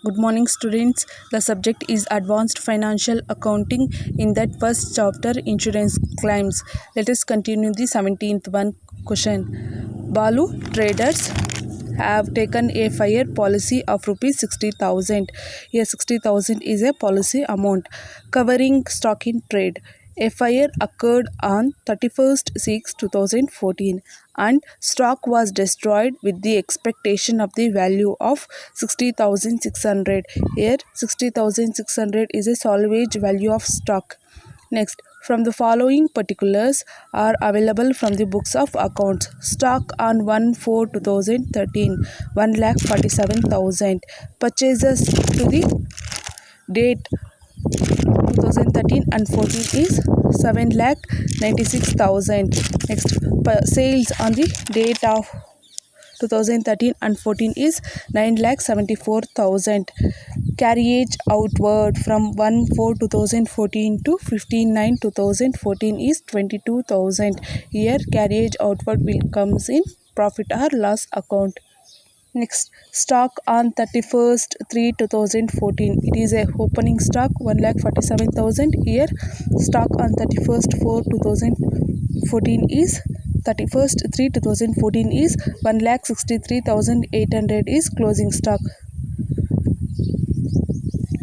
Good morning, students. The subject is Advanced Financial Accounting. In that first chapter, Insurance Claims. Let us continue the 17th one question. Balu traders have taken a fire policy of rupees 60,000. Here 60,000 is a policy amount covering stock in trade. A fire occurred on 31st/6/2014 and stock was destroyed with the expectation of the value of 60,600. Here 60,600 is a salvage value of stock. Next, from the following particulars are available from the books of accounts. Stock on 1/4/2013 1,47,000. Purchases to the date 2013 and 14 is 7,96,000. Next, sales on the date of 2013 and 14 is 9,74,000. Carriage outward from 1/4/2014 to 15/9/2014 is 22,000. Here carriage outward will comes in profit or loss account. Next, stock on 31st/3/2014. It is a opening stock 1,47,000. Here stock on 31st/4/2014 is 31st/3/2014 is 1,63,800 is closing stock.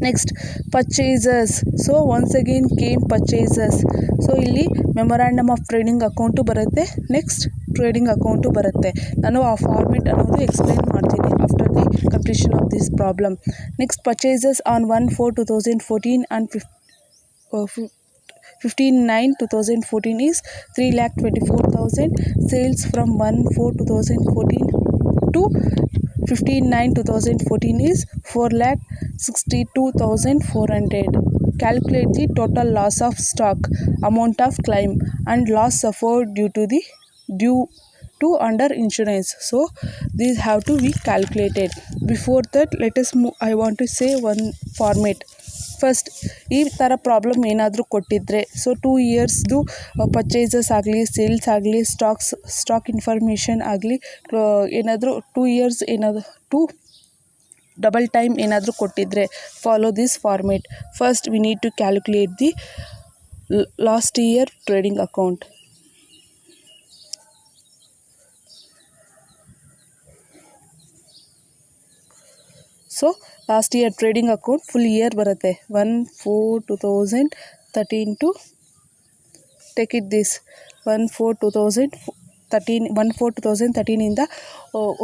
Next, purchases. So once again came purchases. So ಇಲ್ಲಿ memorandum of trading account ಬರುತ್ತೆ. Next trading account ಬರುತ್ತೆ. ನಾನು ಆ format ಅನ್ನೋದು explain ಮಾಡ್ತೀನಿ after the completion of this problem. Next, purchases on 1/4/2014 and 15/9/2014 is 3,24,000. Sales from 1/4/2014 to 15/9/2014 is 4,62,400. Calculate the total loss of stock, amount of claim and loss suffered due to under insurance. So these have to be calculated. Before that, let us move. I want to say one format. First ಈ ಥರ problem ಏನಾದರೂ ಕೊಟ್ಟಿದ್ದರೆ, so 2 ಇಯರ್ಸ್ದು purchases ಆಗಲಿ, sales ಆಗಲಿ, stock information ಆಗಲಿ, ಏನಾದರೂ 2 years ಏನಾದರೂ 2 double time ಏನಾದರೂ ಕೊಟ್ಟಿದ್ದರೆ, follow this format. First we need to calculate the last year trading account. So last year trading account full year ಬರುತ್ತೆ 1/4/2013 ಟು ಟೇಕ್ ಇಟ್ ದಿಸ್ 1/4/2013 ಇಂದ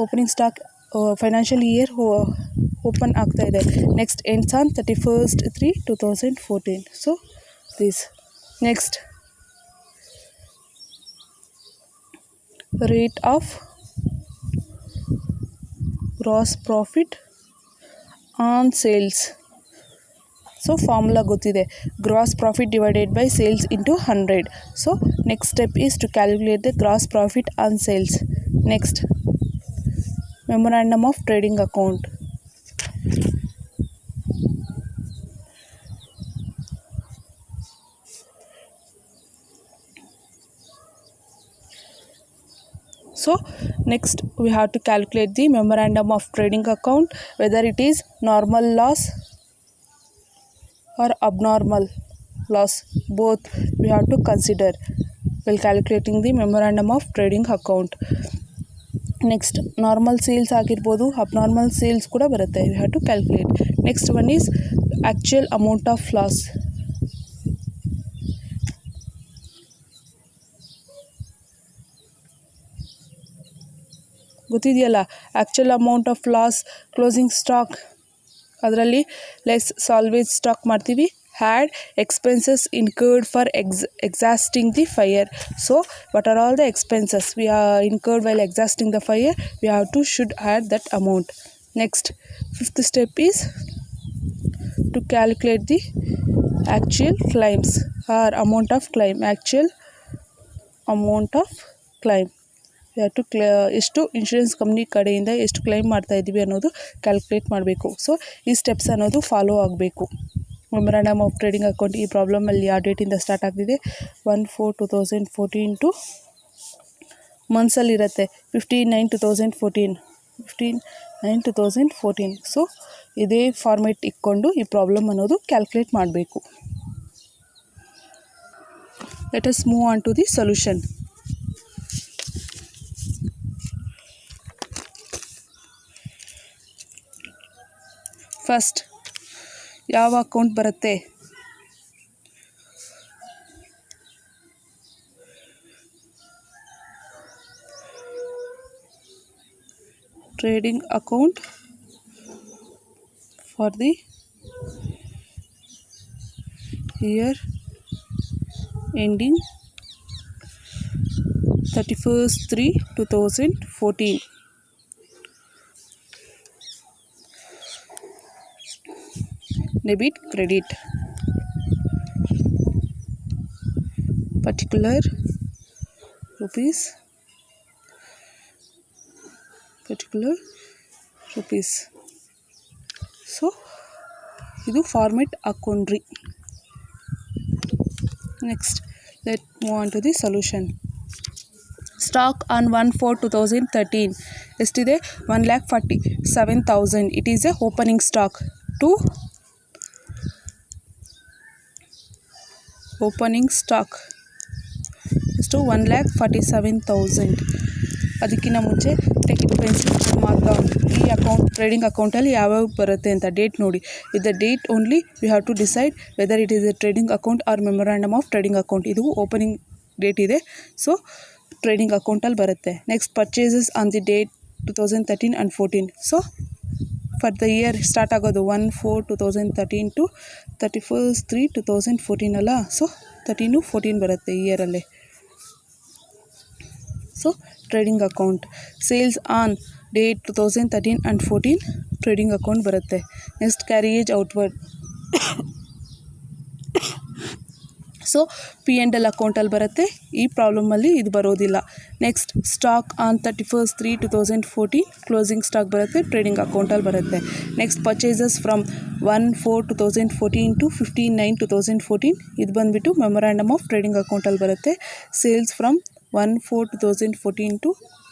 opening stock financial year open ಆಗ್ತಾ ಇದೆ. Next ends on 31st/3/2014. So this. Next, rate of gross profit on sales. So formula ಗೊತ್ತಿದೆ, gross profit divided by sales into 100. So next step is to calculate the gross profit on sales. Next, memorandum of trading account. So next we have to calculate the memorandum of trading account, whether it is normal loss or abnormal loss. Both we have to consider while calculating the memorandum of trading account. Next, normal sales ಆಗಿರ್ಬೋದು, abnormal sales ಕೂಡ ಬರುತ್ತೆ. We have to calculate. Next one is actual amount of loss. ಗೊತ್ತಿದೆಯಲ್ಲ, actual amount of loss, closing stock, ಅದರಲ್ಲಿ less salvage stock ಮಾಡ್ತೀವಿ. Had expenses incurred for exhausting the fire. So what are all the expenses we are incurred while exhausting the fire, we have to should add that amount. Next, fifth step is to calculate the actual claims or amount of claim. Actual amount of claim to ಎಷ್ಟು insurance company ಕಡೆಯಿಂದ ಎಷ್ಟು claim ಮಾಡ್ತಾ ಇದ್ದೀವಿ ಅನ್ನೋದು calculate ಮಾಡಬೇಕು. So ಈ steps ಅನ್ನೋದು follow ಆಗಬೇಕು. ಮೆಮೊರಾಂಡಮ್ ಆಫ್ ಟ್ರೇಡಿಂಗ್ ಅಕೌಂಟ್ ಈ ಪ್ರಾಬ್ಲಮಲ್ಲಿ ಯಾವ ಡೇಟಿಂದ ಸ್ಟಾರ್ಟ್ ಆಗ್ತಿದೆ, 1/4/2014 ಟು ಮಂತ್ಸಲ್ಲಿರುತ್ತೆ 15/9/2014. 15/9/2014. ಸೊ ಇದೇ ಫಾರ್ಮೆಟ್ ಇಟ್ಕೊಂಡು ಈ ಪ್ರಾಬ್ಲಮ್ ಅನ್ನೋದು ಕ್ಯಾಲ್ಕುಲೇಟ್ ಮಾಡಬೇಕು. Let us move on to the solution. First ಯಾವ ಅಕೌಂಟ್ ಬರುತ್ತೆ? Trading account for the year ending 31/3/2014. Debit, credit. Particular rupees. So ಇದು ಫಾರ್ಮೆಟ್ ಹಾಕೊಂಡ್ರಿ. Next, let's move on to the solution. Stock on 1/4/2013 ಎಷ್ಟಿದೆ? 1,47,000. It is a opening stock. To opening stock ಎಷ್ಟು? 1,47,000. ಅದಕ್ಕಿಂತ ಮುಂಚೆ take it pencil and mark down. ಈ account trading ಅಕೌಂಟಲ್ಲಿ ಯಾವ್ಯಾವ ಬರುತ್ತೆ ಅಂತ ಡೇಟ್ ನೋಡಿ. With the date only we have to decide whether it is a trading account or memorandum of trading account. ಇದು ಓಪನಿಂಗ್ ಡೇಟ್ ಇದೆ, ಸೊ ಟ್ರೇಡಿಂಗ್ ಅಕೌಂಟಲ್ಲಿ ಬರುತ್ತೆ. Next purchases on the date 2013 and 14. So for the year start ಆಗೋದು 1/4/2013 to 31/3/2014 ಅಲ್ಲ. So 13 14 ಬರುತ್ತೆ ಇಯರಲ್ಲೇ. So trading account. Sales on date 2013 and 14 trading account ಬರುತ್ತೆ. Next carriage outward. So P&L ಅಕೌಂಟಲ್ಲಿ ಬರುತ್ತೆ. ಈ ಪ್ರಾಬ್ಲಮಲ್ಲಿ ಇದು ಬರೋದಿಲ್ಲ. Next stock on 31/3/2014 closing stock ಬರುತ್ತೆ, ಟ್ರೇಡಿಂಗ್ ಅಕೌಂಟಲ್ಲಿ ಬರುತ್ತೆ. ನೆಕ್ಸ್ಟ್ ಪರ್ಚೇಸಸ್ ಫ್ರಮ್ 1/4/2014 ಟು 15/9/2014 ಇದು ಬಂದುಬಿಟ್ಟು ಮೆಮೊರಾಂಡಮ್ ಆಫ್ ಟ್ರೇಡಿಂಗ್ ಅಕೌಂಟಲ್ಲಿ ಬರುತ್ತೆ. Sales from 1/4/2014 to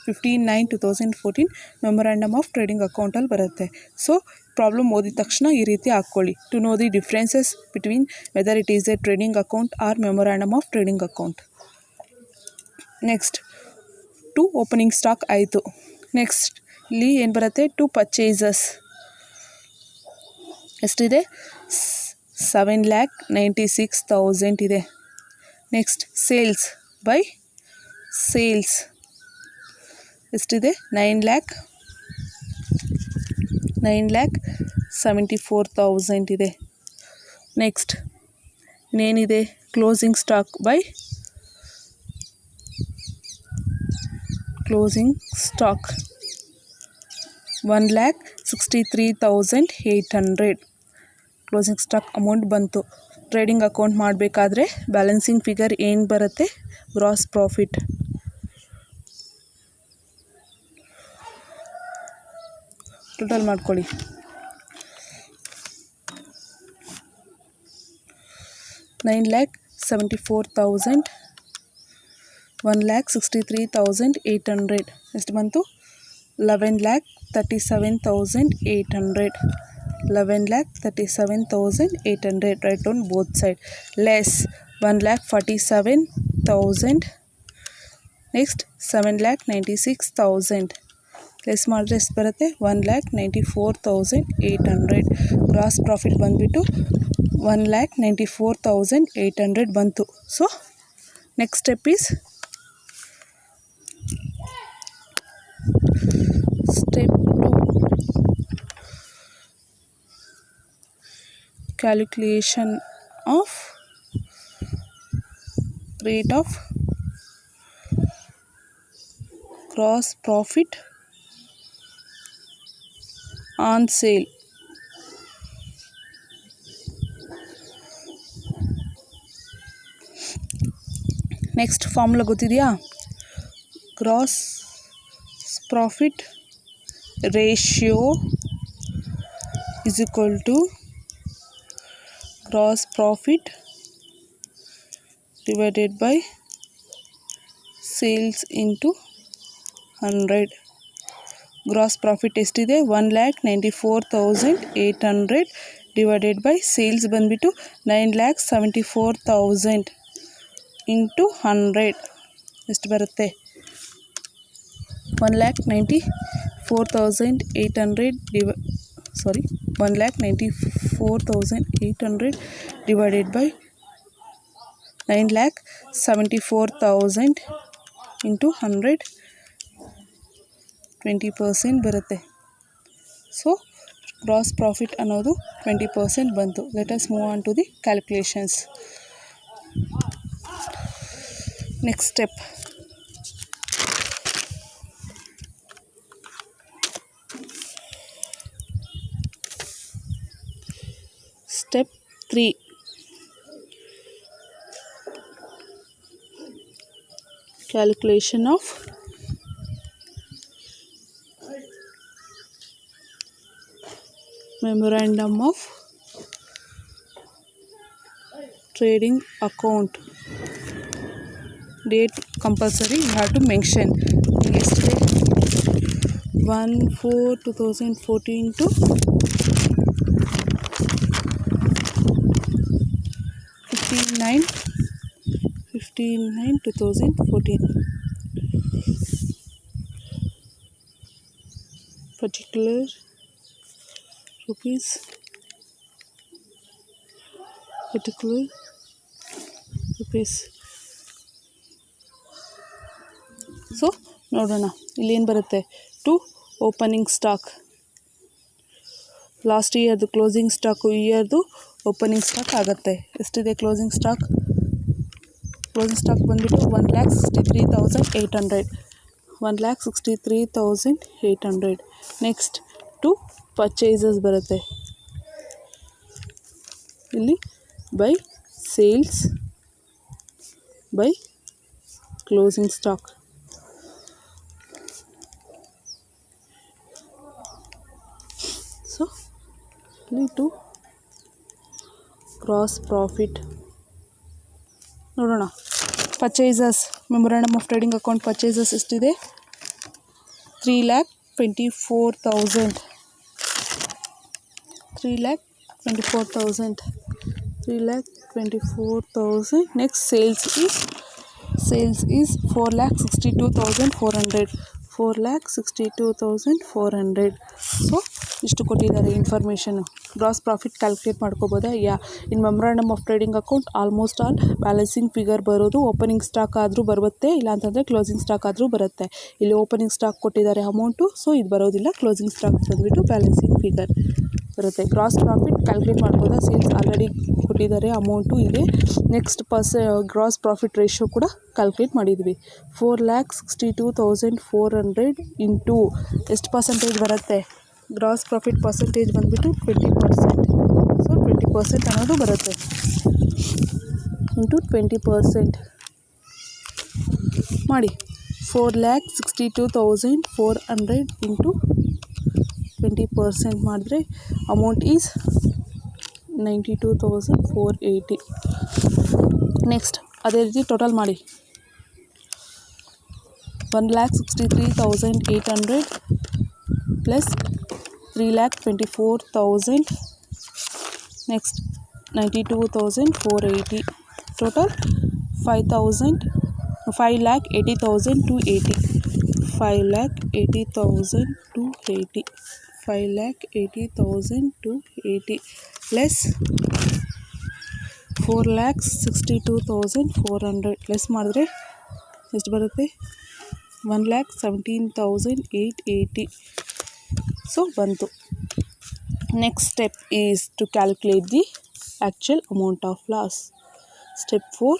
15/9/2014 memorandum of trading ಅಕೌಂಟಲ್ಲಿ ಬರುತ್ತೆ. ಸೊ ಪ್ರಾಬ್ಲಮ್ ಓದಿದ ತಕ್ಷಣ ಈ ರೀತಿ ಹಾಕ್ಕೊಳ್ಳಿ. To know the differences between whether it is a trading account or memorandum of trading account. Next to opening stock ಆಯಿತು. ನೆಕ್ಸ್ಟ್ ಇಲ್ಲಿ ಏನು ಬರುತ್ತೆ? ಟು ಪರ್ಚೇಸಸ್ ಎಷ್ಟಿದೆ? 7,96,000 ಇದೆ. ನೆಕ್ಸ್ಟ್ ಸೇಲ್ಸ್ ಬೈ ಸೇಲ್ಸ್ ಎಷ್ಟಿದೆ? 9,74,000 ಇದೆ. ನೆಕ್ಸ್ಟ್ ಇನ್ನೇನಿದೆ? Closing stock by closing stock 1,63,800 closing stock amount ಬಂತು. ಟ್ರೇಡಿಂಗ್ ಅಕೌಂಟ್ ಮಾಡಬೇಕಾದ್ರೆ ಬ್ಯಾಲೆನ್ಸಿಂಗ್ ಫಿಗರ್ ಏನು ಬರುತ್ತೆ? Gross profit. ಟೋಟಲ್ ಮಾಡ್ಕೊಳ್ಳಿ. 9,74,000 1,63,800 ಎಷ್ಟು ಬಂತು? 11,37,800 11,37,800 right on both side. Less 1,47,000 next 7,96,000 less ಮಾಡಿದ್ರೆ ಎಷ್ಟು ಬರುತ್ತೆ? 1,94,800. ಗ್ರಾಸ್ ಪ್ರಾಫಿಟ್ ಬಂದುಬಿಟ್ಟು 1,94,800 ಬಂತು. So next step is step 2 calculation of rate of gross profit on sale. Next formula ಗೊತ್ತಿದೆಯಾ? Gross profit ratio is equal to gross profit divided by sales into 100. Gross profit ಎಷ್ಟಿದೆ 1,94,800 divided by sales ಬಂದುಬಿಟ್ಟು 9,74,000 into 100 ಎಷ್ಟು ಬರುತ್ತೆ 1,94,800 1,94,800 divided by 9,74,000 into 100 20% ಬರುತ್ತೆ. So gross profit ಅನ್ನೋದು 20% ಬಂತು. Let us move on to the calculations. Next step, Step 3. Calculation of memorandum of trading account. Date compulsory, you have to mention. Yesterday 1/4/2014 to 15/9/2014. Particular rupees. So ನೋಡೋಣ ಇಲ್ಲಿ ಏನು ಬರುತ್ತೆ. To opening stock, last ಇಯರ್ದು closing stock ಈ ಇಯರ್ದು opening stock ಆಗುತ್ತೆ. ಎಷ್ಟಿದೆ closing stock ಬಂದುಬಿಟ್ಟು 1,63,800. 1,63,800. ನೆಕ್ಸ್ಟ್ ಟು ಪರ್ಚೇಸಸ್ ಬರುತ್ತೆ. ಇಲ್ಲಿ by sales by closing stock. So ಇಲ್ಲಿ ಟು ಗ್ರಾಸ್ ಪ್ರಾಫಿಟ್ ನೋಡೋಣ. Purchases, memorandum of trading account purchases ಎಷ್ಟಿದೆ 3,24,000. 3,24,000. Next sales is 4,62,400. 4,62,400. ಸೊ ಇಷ್ಟು ಕೊಟ್ಟಿದ್ದಾರೆ ಇನ್ಫಾರ್ಮೇಷನು. ಗ್ರಾಸ್ ಪ್ರಾಫಿಟ್ ಕ್ಯಾಲ್ಕುಲೇಟ್ ಮಾಡ್ಕೋಬೋದಾ? In memorandum of trading account almost all balancing figure ಬರೋದು opening stock ಆದರೂ ಬರುತ್ತೆ, ಇಲ್ಲಾಂತಂದರೆ ಕ್ಲೋಸಿಂಗ್ ಸ್ಟಾಕ್ ಆದರೂ ಬರುತ್ತೆ. ಇಲ್ಲಿ ಓಪನಿಂಗ್ ಸ್ಟಾಕ್ ಕೊಟ್ಟಿದ್ದಾರೆ ಅಮೌಂಟು, ಸೊ ಇದು ಬರೋದಿಲ್ಲ. ಕ್ಲೋಸಿಂಗ್ ಸ್ಟಾಕ್ ಬಂದುಬಿಟ್ಟು ಬ್ಯಾಲೆನ್ಸಿಂಗ್ ಫಿಗರ್ ಬರುತ್ತೆ. ಗ್ರಾಸ್ ಪ್ರಾಫಿಟ್ ಕ್ಯಾಲ್ಕುಲೇಟ್ ಮಾಡ್ಬೋದಾ? ಸೇಲ್ಸ್ ಆಲ್ರೆಡಿ ಕೊಟ್ಟಿದ್ದಾರೆ, ಅಮೌಂಟು ಇದೆ. ನೆಕ್ಸ್ಟ್ ಗ್ರಾಸ್ ಪ್ರಾಫಿಟ್ ರೇಷಿಯೋ ಕೂಡ ಕ್ಯಾಲ್ಕುಲೇಟ್ ಮಾಡಿದ್ವಿ. 4,62,400 ಇಂಟು ಎಷ್ಟು ಪರ್ಸೆಂಟೇಜ್ ಬರುತ್ತೆ? ಗ್ರಾಸ್ ಪ್ರಾಫಿಟ್ ಪರ್ಸೆಂಟೇಜ್ ಬಂದುಬಿಟ್ಟು 20%. ಸೊ 20% ಅನ್ನೋದು ಬರುತ್ತೆ. ಇಂಟು 20% ಮಾಡಿ. 4,62,400 ಇಂಟು 20% ಮಾಡಿದ್ರೆ ಅಮೌಂಟ್ ಈಸ್ 92,480. ನೆಕ್ಸ್ಟ್ ಅದೇ ರೀತಿ ಟೋಟಲ್ ಮಾಡಿ. 1,63,800 plus 3,24,000 next 92,480 total 5,80,280. 5,80,280. 5,80,280 plus 4,62,400 plus ಮಾಡಿದ್ರೆ ಎಷ್ಟು ಬರುತ್ತೆ? 1,17,880. ಸೊ ಬಂತು. Next step is to calculate the actual amount of loss. Step 4,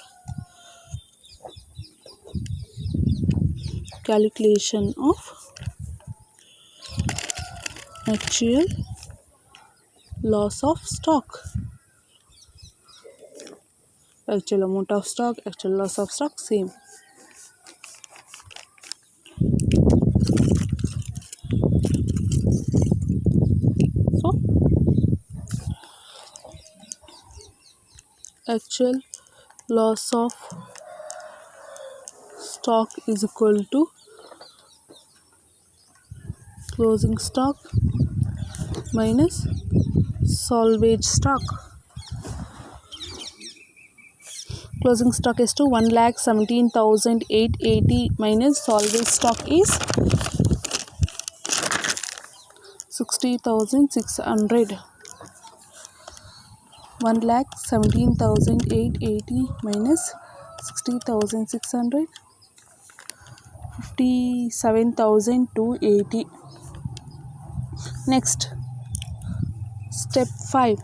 calculation of actual loss of stock. Actual amount of stock, actual loss of stock, same. So actual loss of stock is equal to closing stock minus salvage stock. Closing stock is to 1,17,880 minus salvage stock is 60,600. 1,17,880 minus 60,600, 57,280. Next, step 5,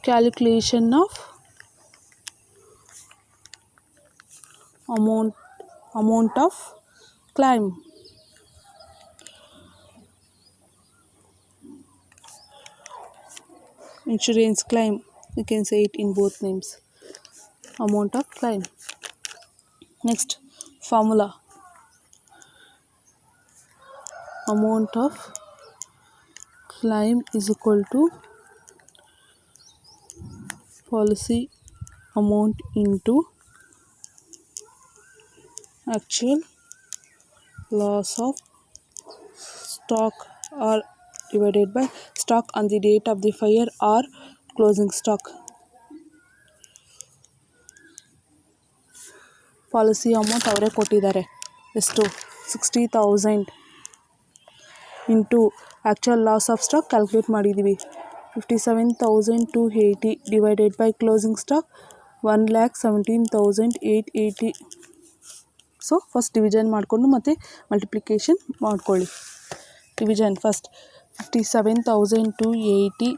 calculation of amount of claim. Insurance claim, you can say it in both names. Amount of claim. Next, formula. Amount of claim is equal to policy amount into actual loss of stock or divided by stock on the date of the fire or closing stock. Policy amount ಅವರೇ ಕೊಟ್ಟಿದ್ದಾರೆ, ಎಷ್ಟು 60,000 into actual loss of stock calculate ಮಾಡಿದ್ದೀವಿ 57,280 divided by closing stock 1,17,880. So first division ಮಾಡಿಕೊಂಡು ಮತ್ತು multiplication ಮಾಡ್ಕೊಳ್ಳಿ. Division first 57,280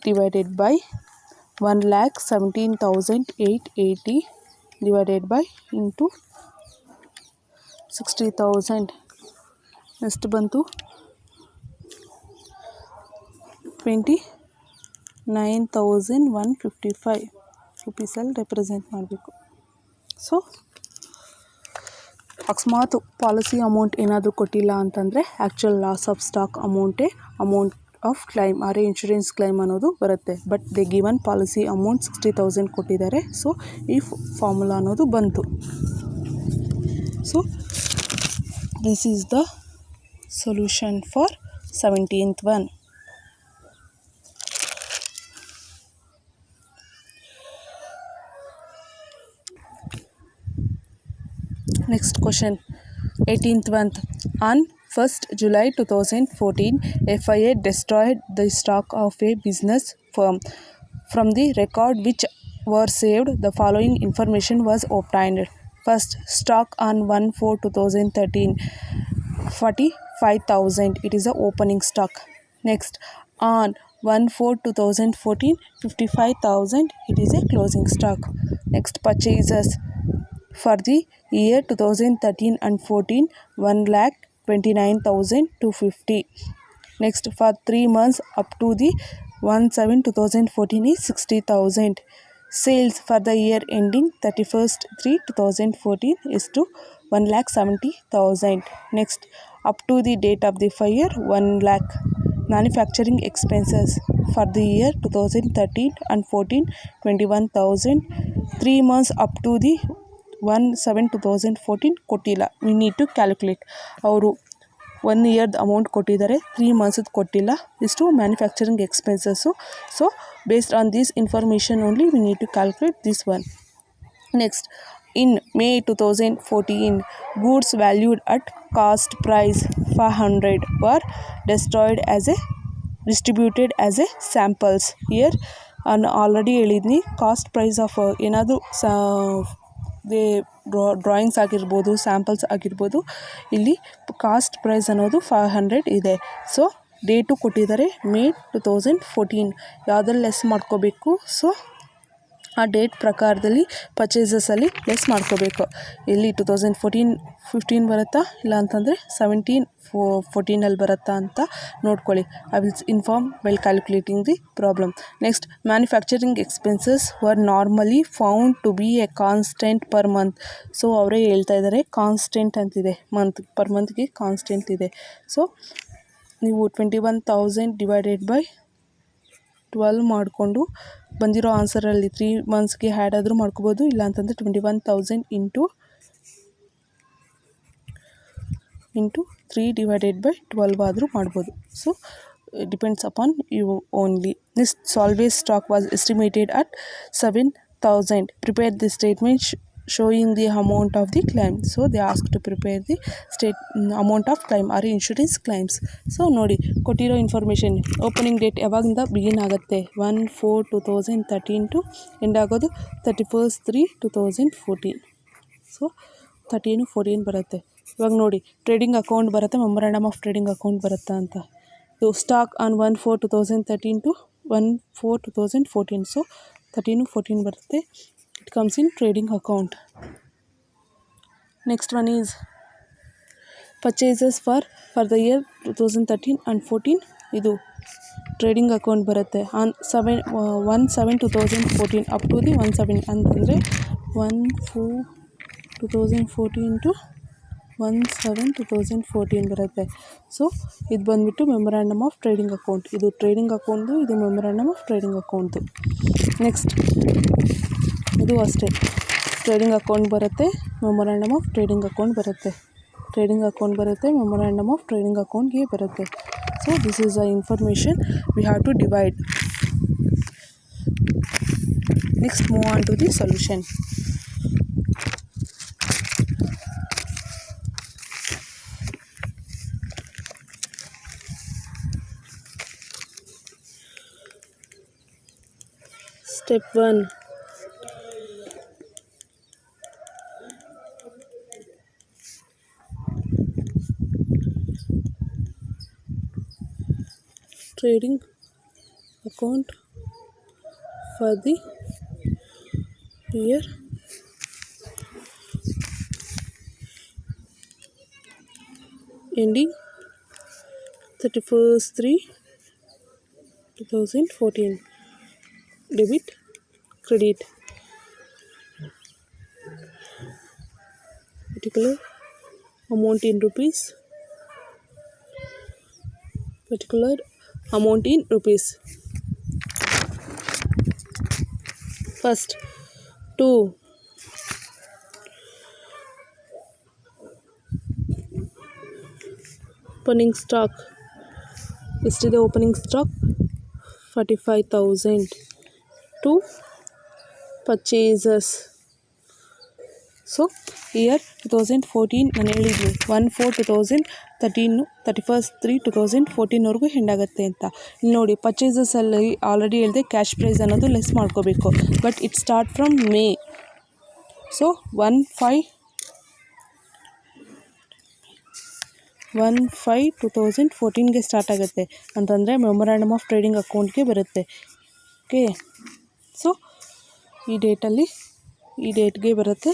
divided by 1,17,880 divided by into 60,000. ನೆಕ್ಸ್ಟ್ ಬಂತು 29,155 ರುಪೀಸಲ್ಲಿ ರೆಪ್ರೆಸೆಂಟ್ ಮಾಡಬೇಕು. ಸೊ ಅಕಸ್ಮಾತ್ ಪಾಲಿಸಿ ಅಮೌಂಟ್ ಏನಾದರೂ ಕೊಟ್ಟಿಲ್ಲ ಅಂತಂದರೆ actual loss of stock amount of claim or insurance claim ಅನ್ನೋದು ಬರುತ್ತೆ. But they given policy amount 60,000 ಕೊಟ್ಟಿದ್ದಾರೆ. ಸೊ ಈ ಫಾರ್ಮುಲಾ ಅನ್ನೋದು ಬಂತು. So this is the solution for 17th one. Next question, 18th one. On 1st July 2014, FIA destroyed the stock of a business firm. From the record which were saved, the following information was obtained. First, stock on 1/4/2013, 45,000. It is the opening stock. Next, on 1/4/2014, 55,000. It is a closing stock. Next, purchases for the year 2013 and 14, 1,29,250. Next, for 3 months up to the 1/7/2014 is 60,000. Sales for the year ending 31st/3/2014 is to 1,70,000. Next, up to the date of the fire 1 lakh. Manufacturing expenses for the year 2013 and 14, 21,000. 3 months up to the 1/7/2014 ಕೊಟ್ಟಿಲ್ಲ. We need to calculate. ಅವರು 1 ಇಯರ್ದು amount ಕೊಟ್ಟಿದ್ದಾರೆ, 3 ಮಂತ್ಸದ್ದು ಕೊಟ್ಟಿಲ್ಲ. ಇಷ್ಟು manufacturing expenses. So based on this information only we need to calculate this one. Next, in May 2014, goods valued at cost price 500 were distributed as a samples. Here ನಾನು already ಹೇಳಿದ್ನಿ, cost price of ಏನಾದರೂ drawings ಆಗಿರ್ಬೋದು, samples ಆಗಿರ್ಬೋದು, ಇಲ್ಲಿ cost price ಅನ್ನೋದು 500 ಇದೆ. So date ಕೊಟ್ಟಿದ್ದಾರೆ ಮೇ 2014. ಯಾವುದ್ರಲ್ಲಿ ಲೆಸ್ ಮಾಡ್ಕೋಬೇಕು? ಸೊ ಆ ಡೇಟ್ ಪ್ರಕಾರದಲ್ಲಿ ಪರ್ಚೇಸಸಲ್ಲಿ ಲೆಸ್ ಮಾಡ್ಕೋಬೇಕು. ಇಲ್ಲಿ 2014-15 ಬರುತ್ತಾ, ಇಲ್ಲ ಅಂತಂದರೆ 17-14 ಬರುತ್ತಾ ಅಂತ ನೋಡ್ಕೊಳ್ಳಿ. I will inform well calculating the problem. Next, manufacturing expenses were normally found to be a constant per month. So ಅವರೇ ಹೇಳ್ತಾ ಇದ್ದಾರೆ ಕಾನ್ಸ್ಟೆಂಟ್ ಅಂತಿದೆ, ಪರ್ ಮಂತ್ಗೆ ಕಾನ್ಸ್ಟೆಂಟ್ ಇದೆ. ಸೊ ನೀವು 21,000 ಡಿವೈಡೆಡ್ ಬೈ 12 ಮಾಡಿಕೊಂಡು ಬಂದಿರೋ ಆನ್ಸರಲ್ಲಿ 3 ಮಂತ್ಸ್ಗೆ ಹ್ಯಾಡ್ ಆದರೂ ಮಾಡ್ಕೋಬೋದು. ಇಲ್ಲ ಅಂತಂದರೆ 21,000 ಇಂಟು ಇಂಟು 3/12 ಆದರೂ ಮಾಡ್ಬೋದು. So depends upon you only. This salvage stock was estimated at 7,000. Prepare the statement showing the amount of the claim. So they asked to prepare the amount of claim or insurance claims. So ನೋಡಿ ಕೊಟ್ಟಿರೋ information, opening date ಯಾವಾಗಿಂದ begin ಆಗುತ್ತೆ 1/4/2013 to end ಆಗೋದು 31/3/2014. So 13-14 ಬರುತ್ತೆ. ಇವಾಗ ನೋಡಿ trading account ಬರುತ್ತೆ, memorandum of trading account ಬರುತ್ತಾ ಅಂತ. ಇದು ಸ್ಟಾಕ್ ಆನ್ 1/4/2013 ಟು 1/4/2014. ಸೊ 13-14 ಬರುತ್ತೆ. It comes in trading account. Next one is purchases for the year 2013 and 14. ಇದು ಟ್ರೇಡಿಂಗ್ ಅಕೌಂಟ್ ಬರುತ್ತೆ ಆನ್ 1/7/2014 ಅಪ್ ಟು ದಿ 1/7 ಅಂತಂದರೆ 1/4/2014 ಟು 1/7/2014 ಬರುತ್ತೆ. ಸೊ ಇದು ಬಂದುಬಿಟ್ಟು ಮೆಮೊರಾಂಡಮ್ ಆಫ್ ಟ್ರೇಡಿಂಗ್ ಅಕೌಂಟ್. ಇದು ಟ್ರೇಡಿಂಗ್ ಅಕೌಂಟು, ಇದು memorandum of trading account. Next ಇದು ಅಷ್ಟೇ, ಟ್ರೇಡಿಂಗ್ ಅಕೌಂಟ್ ಬರುತ್ತೆ, ಮೆಮೊರಾಂಡಮ್ ಆಫ್ ಟ್ರೇಡಿಂಗ್ ಅಕೌಂಟ್ ಬರುತ್ತೆ, ಟ್ರೇಡಿಂಗ್ ಅಕೌಂಟ್ ಬರುತ್ತೆ, ಮೆಮೊರಾಂಡಮ್ ಆಫ್ ಟ್ರೇಡಿಂಗ್ ಅಕೌಂಟ್ಗೆ ಬರುತ್ತೆ. So this is the information we have to divide. Next move on to the solution. Step 1. Trading account for the year ending 31/3/2014. Debit, credit. Particular amount in rupees. Particular amount in rupees. First 2. Opening stock. Yesterday opening stock 45,000. 2 purchases. So here 2014 ನಾನು ಹೇಳಿದ್ವಿ 1/4/2013 31/3/2014 end ಆಗುತ್ತೆ ಅಂತ. ಇಲ್ಲಿ ನೋಡಿ ಪರ್ಚೇಸಸಲ್ಲಿ already ಹೇಳಿದೆ cash price ಅನ್ನೋದು less ಮಾಡ್ಕೋಬೇಕು. But it start from May. So 1/5/2014ಗೆ ಸ್ಟಾರ್ಟ್ ಆಗುತ್ತೆ ಅಂತಂದರೆ ಮೆಮೊರಾಂಡಮ್ ಆಫ್ ಟ್ರೇಡಿಂಗ್ ಅಕೌಂಟ್ಗೆ ಬರುತ್ತೆ. ಓಕೆ, ಸೊ ಈ ಡೇಟ್ಗೆ ಬರುತ್ತೆ.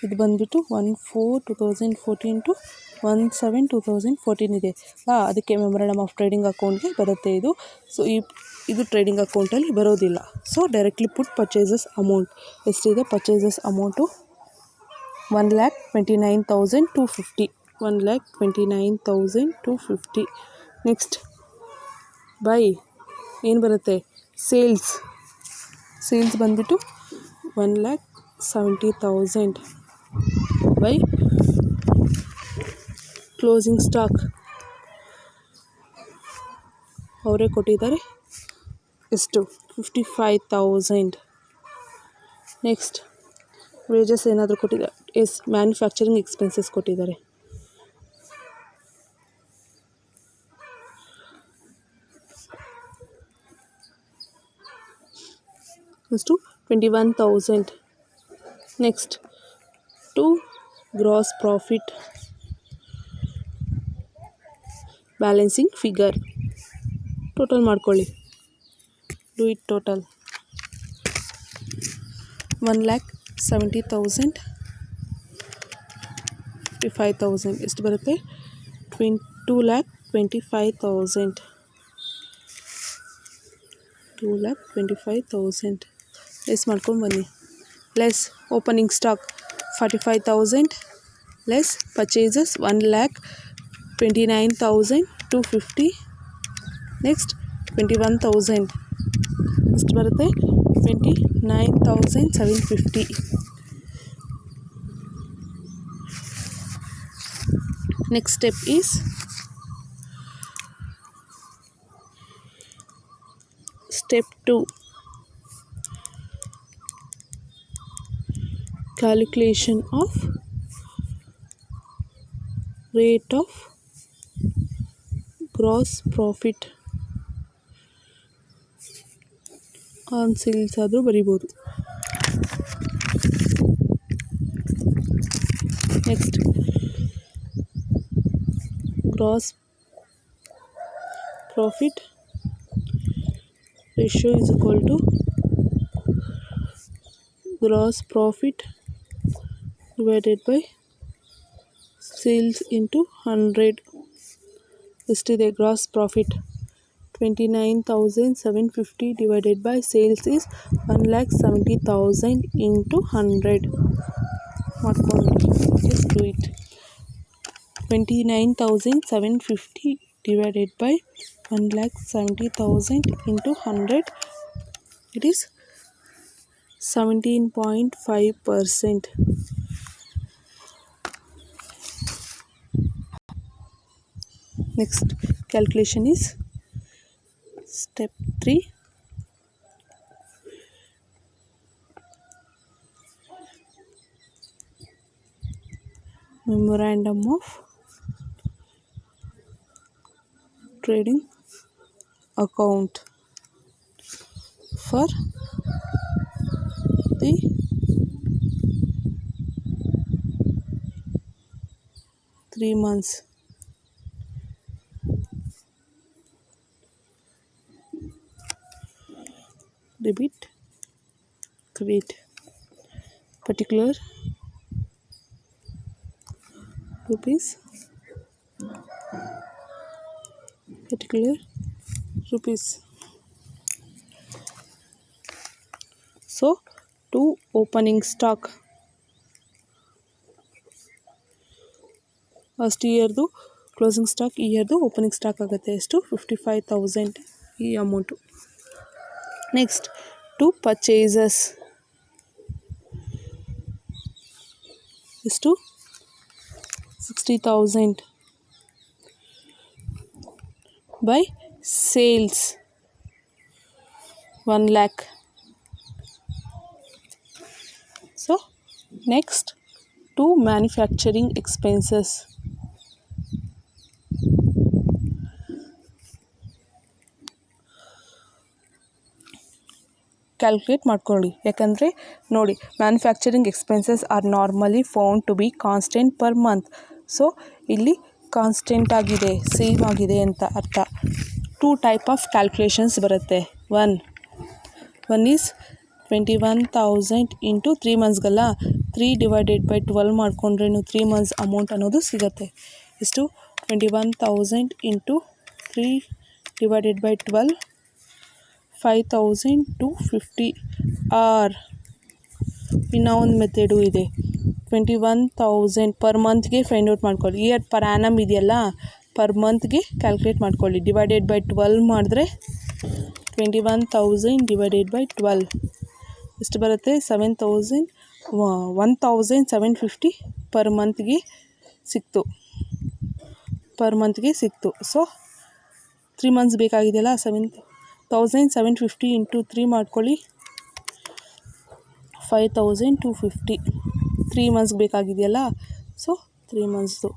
ಇದು ಬಂದುಬಿಟ್ಟು 1/4/2014 ಟು 1/7/2014 ಇದೆ. ಅದಕ್ಕೆ ಮೆಮೊರಾಂಡಮ್ ಆಫ್ ಟ್ರೇಡಿಂಗ್ ಅಕೌಂಟ್ಗೆ ಬರುತ್ತೆ ಇದು. ಸೊ ಇದು ಟ್ರೇಡಿಂಗ್ ಅಕೌಂಟಲ್ಲಿ ಬರೋದಿಲ್ಲ. ಸೊ ಡೈರೆಕ್ಟ್ಲಿ ಪುಟ್ ಪರ್ಚೇಸಸ್ ಅಮೌಂಟ್. ಎಷ್ಟಿದೆ ಪರ್ಚೇಸಸ್ ಅಮೌಂಟು 1,29,250. 1,29,250. ನೆಕ್ಸ್ಟ್ ಬೈ ಏನು ಬರುತ್ತೆ, ಸೇಲ್ಸ್ ಬಂದುಬಿಟ್ಟು 1,70,000 ಬೈ ಕ್ಲೋಸಿಂಗ್ ಸ್ಟಾಕ್ ಅವರೇ ಕೊಟ್ಟಿದ್ದಾರೆ ಎಷ್ಟು 55,000. ನೆಕ್ಸ್ಟ್ ವೇಜಸ್ ಏನಾದರೂ ಕೊಟ್ಟಿದ್ದಾರೆ, ಮ್ಯಾನುಫ್ಯಾಕ್ಚರಿಂಗ್ ಎಕ್ಸ್ಪೆನ್ಸಸ್ ಕೊಟ್ಟಿದ್ದಾರೆ. Next 21,000. Next 2 gross profit balancing figure total ಮಾಡ್ಕೊಳ್ಳಿ. ಡೂ ಇಟ್ ಟೋಟಲ್ 1,70,000 55,000 ಎಷ್ಟು ಬರುತ್ತೆ 2,25,000. 2,25,000 ಲೆಸ್ ಮಾಡ್ಕೊಂಡು ಬನ್ನಿ. Less opening stock 45,000 less purchases 1,29,250. Next 21,000 ಎಷ್ಟು ಬರುತ್ತೆ 29,750. Next step is step 2, calculation of rate of gross profit on sales ಆದರೂ ಬರಿಬೋದು. Next gross profit ratio is equal to gross profit divided by sales into 100. ಎಷ್ಟಿದೆ gross profit 29,750 divided by sales is 1,70,000 into 100. ಮಾಡ್ಕೊಂಡು just do it. 29,750 divided by 1,70,000 into 100, it is 17.5%. Next calculation is step 3, memorandum of trading account for the three months. Debit, credit, particular rupees, So to opening stock, first ಇಯರ್ದು closing stock, ಈ ಇಯರ್ದು opening stock ಆಗುತ್ತೆ. ಎಷ್ಟು 55,000 ಈ amount. Next to purchases, ಎಷ್ಟು 60,000 by sales 1 lakh. So next to manufacturing expenses, calculate ಮಾಡ್ಕೊಳ್ಳಿ. ಯಾಕಂದರೆ ನೋಡಿ, manufacturing expenses are normally found to be constant per month. So ಇಲ್ಲಿ ಕಾನ್ಸ್ಟೆಂಟ್ ಆಗಿದೆ, ಸೇಮ್ ಆಗಿದೆ ಅಂತ ಅರ್ಥ. 2 ಟೈಪ್ ಆಫ್ ಕ್ಯಾಲ್ಕುಲೇಷನ್ಸ್ ಬರುತ್ತೆ. ಒನ್ ಈಸ್ 21,000 ಇಂಟು 3 ಮಂತ್ಸ್ಗಲ್ಲ, 3 divided by 12 ಮಾಡಿಕೊಂಡ್ರೇನು 3 ಮಂತ್ಸ್ ಅಮೌಂಟ್ ಅನ್ನೋದು ಸಿಗುತ್ತೆ. ಎಷ್ಟು 21,000 ಇಂಟು 3 divided by 12, 5,250. ಆರ್ ಇನ್ನೂ ಒಂದು ಮೆಥಡು ಇದೆ, 21,000 ಪರ್ ಮಂತ್ಗೆ ಫೈಂಡ್ ಔಟ್ ಮಾಡ್ಕೊಳ್ಳಿ. ಇಯರ್ ಪರ್ ಆ್ಯನಮ್ ಇದೆಯಲ್ಲ, ಪರ್ ಮಂತ್ಗೆ ಕ್ಯಾಲ್ಕುಲೇಟ್ ಮಾಡ್ಕೊಳ್ಳಿ. ಡಿವೈಡೆಡ್ ಬೈ 12 ಮಾಡಿದ್ರೆ 21,000 divided by 12 ಎಷ್ಟು ಬರುತ್ತೆ? 1,750 ಪರ್ ಮಂತ್ಗೆ ಸಿಕ್ತು. ಸೊ 3 ಮಂತ್ಸ್ ಬೇಕಾಗಿದೆಯಲ್ಲ, 7,750 ಇಂಟು 3 ಮಾಡ್ಕೊಳ್ಳಿ, 5,250. 3 ಮಂತ್ಸ್ ಬೇಕಾಗಿದೆಯಲ್ಲ, ಸೊ 3 ಮಂತ್ಸ್ದು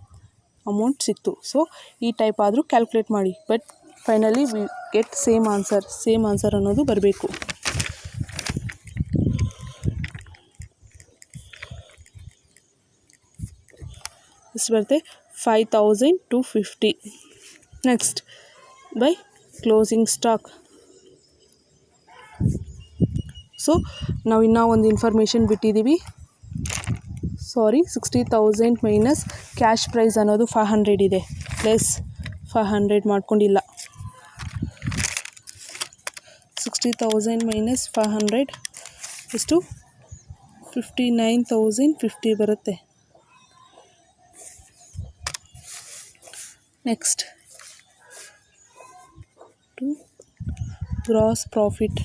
ಅಮೌಂಟ್ ಸಿಕ್ತು. ಸೊ ಈ ಟೈಪ್ ಆದರೂ ಕ್ಯಾಲ್ಕುಲೇಟ್ ಮಾಡಿ, but finally we get same answer ಅನ್ನೋದು ಬರಬೇಕು. ಎಷ್ಟು ಬರುತ್ತೆ? 5,250. Next by closing stock. So ನಾವು ಇನ್ನೂ ಒಂದು ಇನ್ಫಾರ್ಮೇಷನ್ ಬಿಟ್ಟಿದ್ದೀವಿ. 60,000 ಮೈನಸ್ ಕ್ಯಾಶ್ ಪ್ರೈಸ್ ಅನ್ನೋದು 500 ಇದೆ, ಪ್ಲಸ್ 500 ಮಾಡ್ಕೊಂಡಿಲ್ಲ. 60,000 ಮೈನಸ್ 500 ಎಷ್ಟು? 59,050 ಬರುತ್ತೆ. Next to gross profit.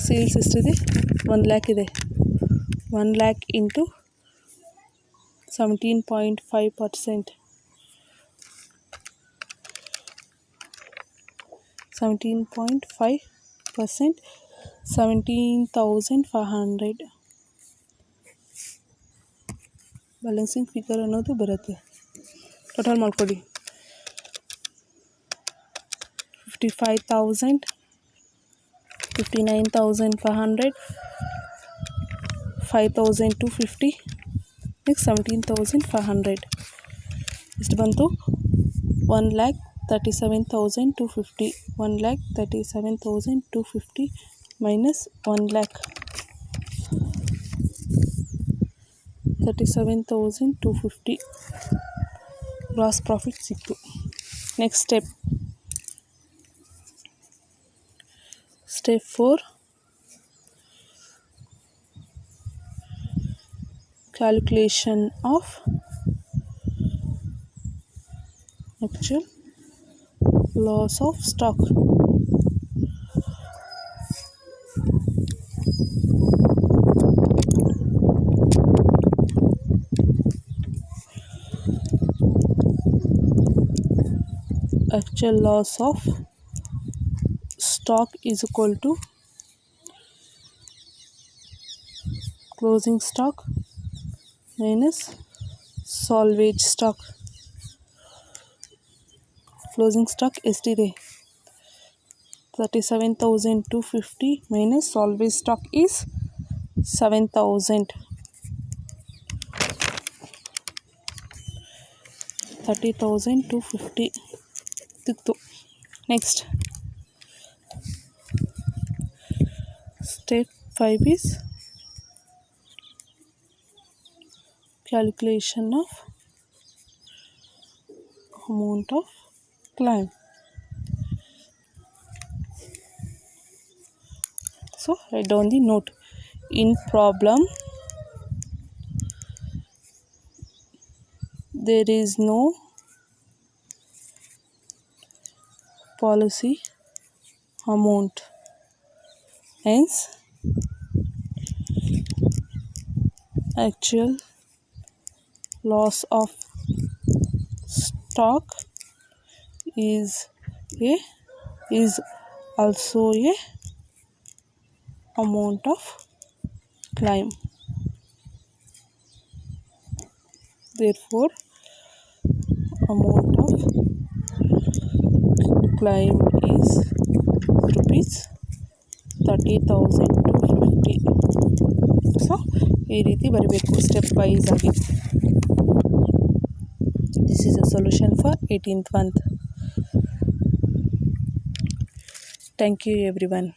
Sales ಎಷ್ಟಿದೆ? 1 lakh ಇದೆ. 1 lakh ಇಂಟು 17.5%. 17.5%, 17,500 ಬ್ಯಾಲೆನ್ಸಿಂಗ್ ಫಿಗರ್ ಅನ್ನೋದು ಬರುತ್ತೆ. ಟೋಟಲ್ ಮಾಡ್ಕೊಳ್ಳಿ. 55,000, 59,500, 5,250, ನೆಕ್ಸ್ಟ್ 17,500. ಎಷ್ಟು ಬಂತು? 1,37,250. 1,37,250 ಮೈನಸ್ 1,37,250 ಗ್ರಾಸ್ ಪ್ರಾಫಿಟ್ ಸಿಕ್ತು. Next step 4, calculation of actual loss of stock. Actual loss of stock is equal to closing stock minus salvage stock. Closing stock ಎಷ್ಟಿದೆ? 37,250 minus salvage stock is 7,000. 30,250 ಸಿಕ್ತು. Next step 5 is calculation of amount of claim. So write down the note. In problem, there is no policy amount, hence actual loss of stock is also a amount of claim. Therefore, amount of claim is rupees 30,250. So ಈ ರೀತಿ ಬರಬೇಕು step wise ಆಗಿ. This is a solution for 18th month. Thank you everyone.